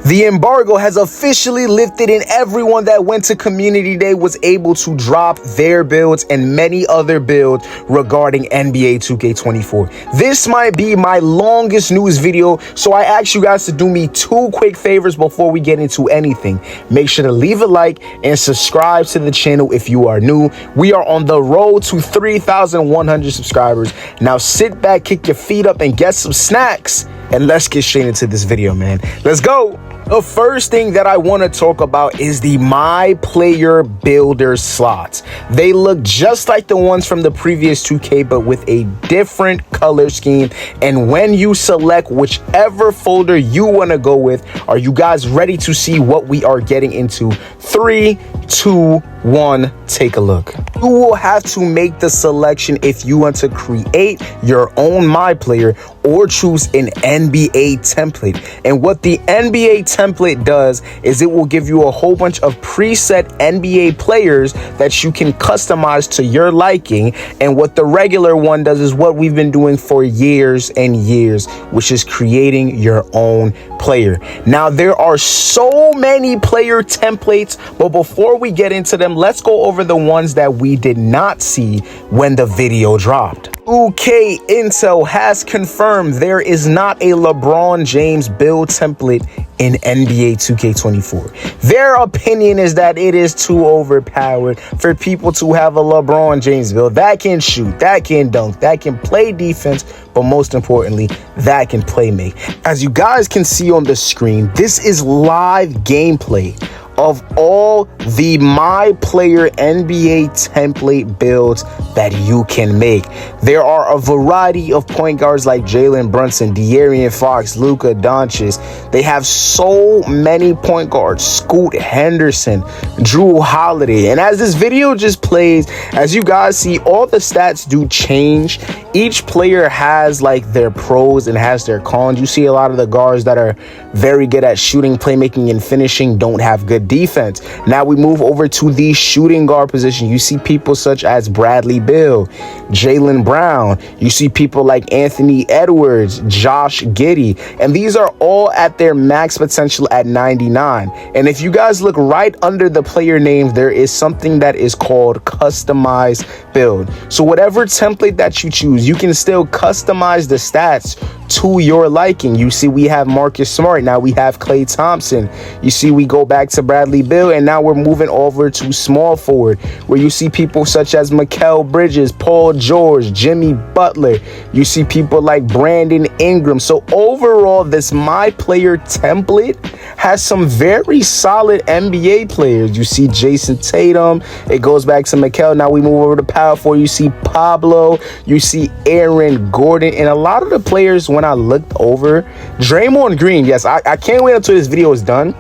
The embargo has officially lifted and everyone that went to Community Day was able to drop their builds and many other builds regarding NBA 2K24. This might be my longest news video, so I ask you guys to do me two quick favors before we get into anything. Make sure to leave a like and subscribe to the channel if you are new. We are on the road to 3,100 subscribers. Now sit back, kick your feet up, and get some snacks. And let's get straight into this video, man. Let's go. The first thing that I want to talk about is the myplayer builder slots. They look just like the ones from the previous 2K, but with a different color scheme. And when you select whichever folder you want to go with, are you guys ready to see what we are getting into? 3, 2, 1, take a look. You will have to make the selection if you want to create your own myplayer or choose an NBA template. And what the NBA template does is it will give you a whole bunch of preset NBA players that you can customize to your liking. And what the regular one does is what we've been doing for years and years, which is creating your own player. Now, there are so many player templates, but before we get into them, let's go over the ones that we did not see when the video dropped. 2K Intel has confirmed there is not a LeBron James build template in NBA 2K24. Their opinion is that it is too overpowered for people to have a LeBron James build that can shoot, that can dunk, that can play defense, but most importantly, that can play make. As you guys can see on the screen, this is live gameplay of all the myplayer NBA template builds that you can make. There are a variety of point guards like Jalen Brunson, De'Aaron Fox, Luka Doncic. They have so many point guards, Scoot Henderson, Drew Holiday. And as this video just plays, as you guys see, all the stats do change. Each player has like their pros and has their cons. You see a lot of the guards that are very good at shooting, playmaking, and finishing don't have good defense. Now we move over to the shooting guard position. You see people such as Bradley Beal, Jaylen Brown. You see people like Anthony Edwards, Josh Giddey, and these are all at their max potential at 99. And if you guys look right under the player names, there is something that is called customized build. So whatever template that you choose, you can still customize the stats to your liking. You see we have Marcus Smart, now we have Klay Thompson. You see we go back to Bradley Beal, and now we're moving over to small forward, where you see people such as Mikal Bridges, Paul George, Jimmy Butler. You see people like Brandon Ingram. So overall, this myplayer template has some very solid NBA players. You see Jason Tatum, it goes back to Mikal. Now we move over to power forward. You see Pablo, you see Aaron Gordon, and a lot of the players, when I looked over, Draymond Green, yes, I can't wait until this video is done.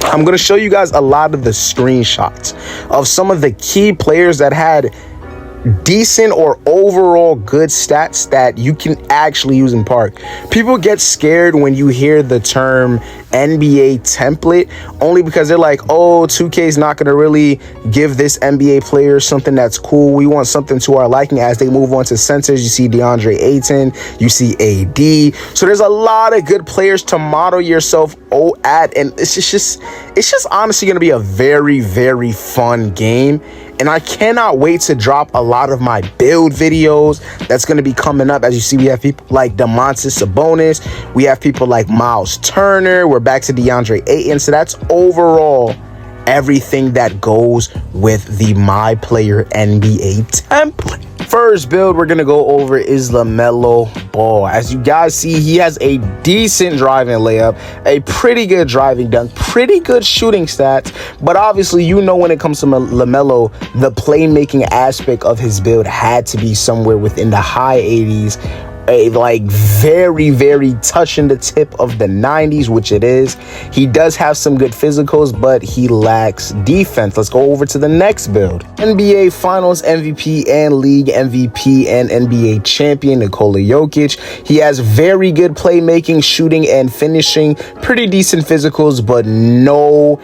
I'm going to show you guys a lot of the screenshots of some of the key players that had decent or overall good stats that you can actually use in park. People get scared when you hear the term NBA template, only because they're like, oh, 2K is not going to really give this NBA player something that's cool. We want something to our liking. As they move on to centers, you see DeAndre Ayton, you see AD. So there's a lot of good players to model yourself at, and it's just honestly going to be a very, very fun game. And I cannot wait to drop a lot of my build videos that's going to be coming up. As you see, we have people like Domantas Sabonis. We have people like Miles Turner. We're back to DeAndre Ayton. So that's overall everything that goes with the myplayer NBA template. First build we're going to go over is LaMelo Ball. As you guys see, he has a decent driving layup, a pretty good driving dunk, pretty good shooting stats. But obviously, you know, when it comes to LaMelo, the playmaking aspect of his build had to be somewhere within the high 80s. Like very, very touching the tip of the 90s, which it is. He does have some good physicals, but he lacks defense. Let's go over to the next build. NBA Finals MVP and League MVP and NBA champion Nikola Jokic. He has very good playmaking, shooting, and finishing. Pretty decent physicals, but no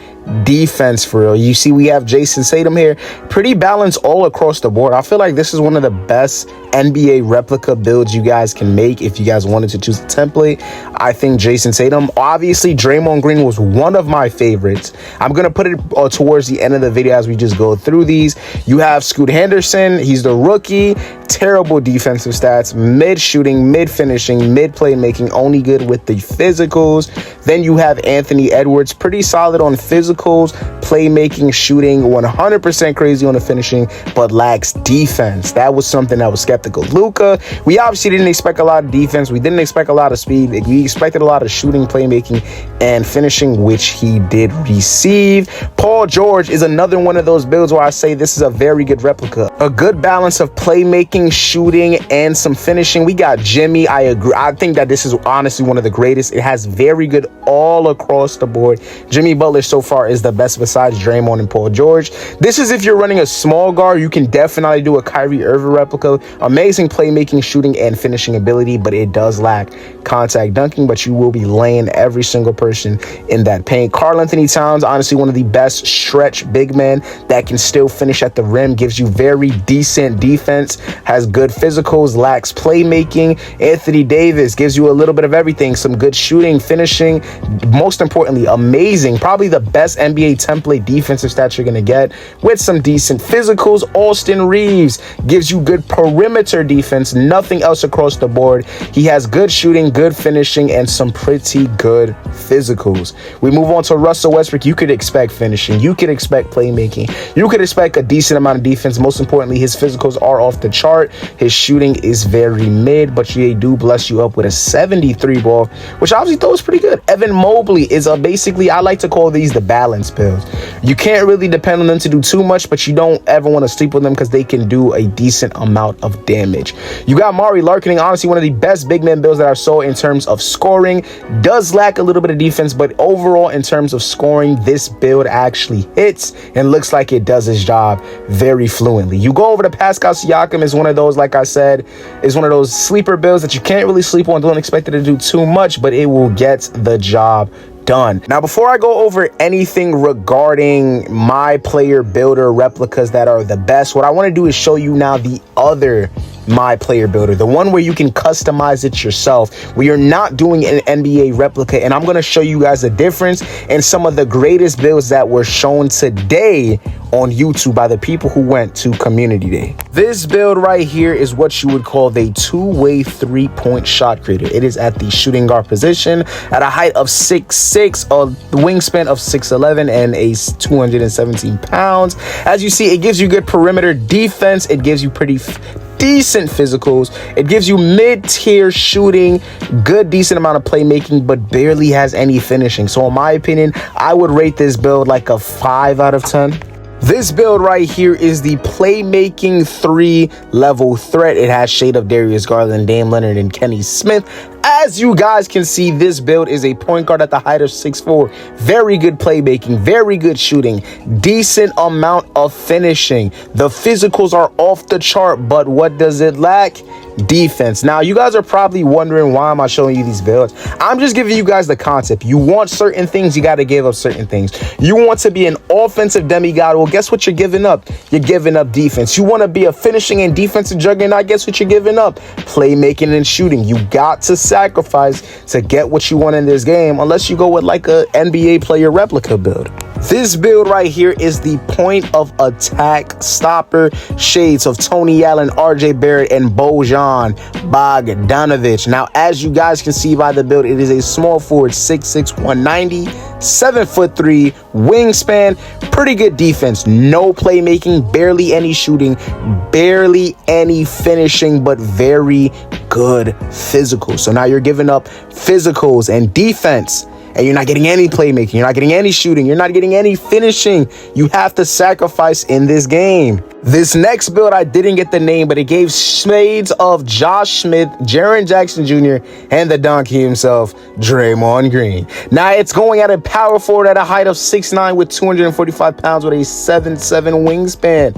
defense for real. You see, we have Jason Tatum here. Pretty balanced all across the board. I feel like this is one of the best NBA replica builds you guys can make if you guys wanted to choose a template. I think Jason Tatum. Obviously, Draymond Green was one of my favorites. I'm going to put it towards the end of the video as we just go through these. You have Scoot Henderson. He's the rookie. Terrible defensive stats. Mid shooting, mid finishing, mid playmaking. Only good with the physicals. Then you have Anthony Edwards. Pretty solid on physicals, playmaking, shooting. 100% crazy on the finishing, but lacks defense. That was something that was skeptical. Luka, we obviously didn't expect a lot of defense. We didn't expect a lot of speed. We expected a lot of shooting, playmaking, and finishing, which he did receive. Paul George is another one of those builds where I say this is a very good replica. A good balance of playmaking, shooting, and some finishing. We got Jimmy. I agree. I think that this is honestly one of the greatest. It has very good all across the board. Jimmy Butler so far is the best besides Draymond and Paul George. This is if you're running a small guard, you can definitely do a Kyrie Irving replica. Amazing playmaking, shooting, and finishing ability, but it does lack contact dunking, but you will be laying every single person in that paint. Karl Anthony Towns, honestly one of the best stretch big men that can still finish at the rim, gives you very decent defense, has good physicals, lacks playmaking. Anthony Davis gives you a little bit of everything, some good shooting, finishing, most importantly, amazing, probably the best NBA template defensive stats you're going to get with some decent physicals. Austin Reeves gives you good perimeter defense, nothing else across the board. He has good shooting, good finishing, and some pretty good physicals. We move on to Russell Westbrook. You could expect finishing, you could expect playmaking, you could expect a decent amount of defense. Most importantly, his physicals are off the chart. His shooting is very mid, but they do bless you up with a 73 ball, which obviously throws pretty good. Evan Mobley is basically, I like to call these the balance builds. You can't really depend on them to do too much, but you don't ever want to sleep with them because they can do a decent amount of damage. You got Maury Larkin, honestly one of the best big man builds that I saw in terms of scoring. Does lack a little bit of defense, but overall in terms of scoring, this build actually hits and looks like it does its job very fluently. You go over to Pascal Siakam, is one of those, like I said, is one of those sleeper builds that you can't really sleep on. Don't expect it to do too much, but it will get the job done. Now, before I go over anything regarding my player builder replicas that are the best, what I want to do is show you now the other my player builder, the one where you can customize it yourself, where you're not doing an NBA replica. And I'm going to show you guys the difference and some of the greatest builds that were shown today on YouTube by the people who went to Community Day. This build right here is what you would call the two-way three-point shot creator. It is at the shooting guard position at a height of 6'6", a wingspan of 6'11", and a 217 pounds. As you see, it gives you good perimeter defense. It gives you pretty decent physicals. It gives you mid-tier shooting, good decent amount of playmaking, but barely has any finishing. So in my opinion, I would rate this build like a 5 out of 10. This build right here is the playmaking 3-level threat. It has shade of Darius Garland, Dame Leonard, and Kenny Smith. As you guys can see, this build is a point guard at the height of 6'4". Very good playmaking, very good shooting, decent amount of finishing. The physicals are off the chart, but what does it lack? Defense. Now, you guys are probably wondering, why am I showing you these builds? I'm just giving you guys the concept. You want certain things, you got to give up certain things. You want to be an offensive demigod. Well, guess what you're giving up? You're giving up defense. You want to be a finishing and defensive juggernaut. Guess what you're giving up? Playmaking and shooting. You got to sacrifice to get what you want in this game, unless you go with like a NBA player replica build. This build right here is the point of attack stopper, shades of Tony Allen, RJ Barrett, and Bojan Bogdanovic. Now, as you guys can see by the build, it is a small forward, 6'6", 190, 7'3", wingspan, pretty good defense, no playmaking, barely any shooting, barely any finishing, but very good physical. So now you're giving up physicals and defense, and you're not getting any playmaking, you're not getting any shooting, you're not getting any finishing. You have to sacrifice in this game. This next build, I didn't get the name, but it gave shades of Josh Smith, Jaren Jackson Jr., and the donkey himself, Draymond Green. Now, it's going at a power forward at a height of 6'9" with 245 pounds with a 7'7" wingspan.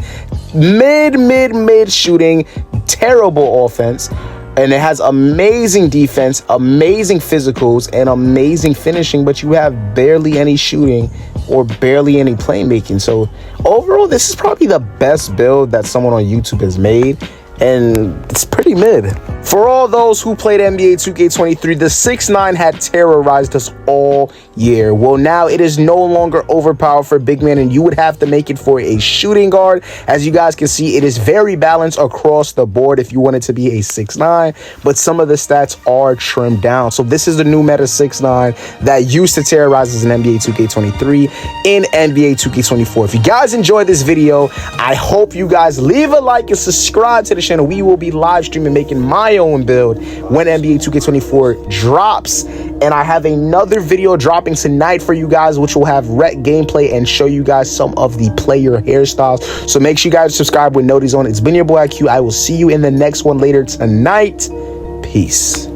Mid shooting, terrible offense. And it has amazing defense, amazing physicals, and amazing finishing, but you have barely any shooting or barely any playmaking. So overall, this is probably the best build that someone on YouTube has made, and it's pretty mid. For all those who played NBA 2K23, the 6'9" had terrorized us all year. Well, now it is no longer overpowered for big man, and you would have to make it for a shooting guard. As you guys can see, it is very balanced across the board if you want it to be a 6'9", but some of the stats are trimmed down. So this is the new meta 6'9" that used to terrorize us in NBA 2K23 in NBA 2K24. If you guys enjoyed this video, I hope you guys leave a like and subscribe to the channel. We will be live streaming, making my own build when NBA 2K24 drops, and I have another video dropping tonight for you guys, which will have rec gameplay and show you guys some of the player hairstyles. So make sure you guys subscribe with notice on. It's been your boy IQ. I will see you in the next one later tonight. Peace.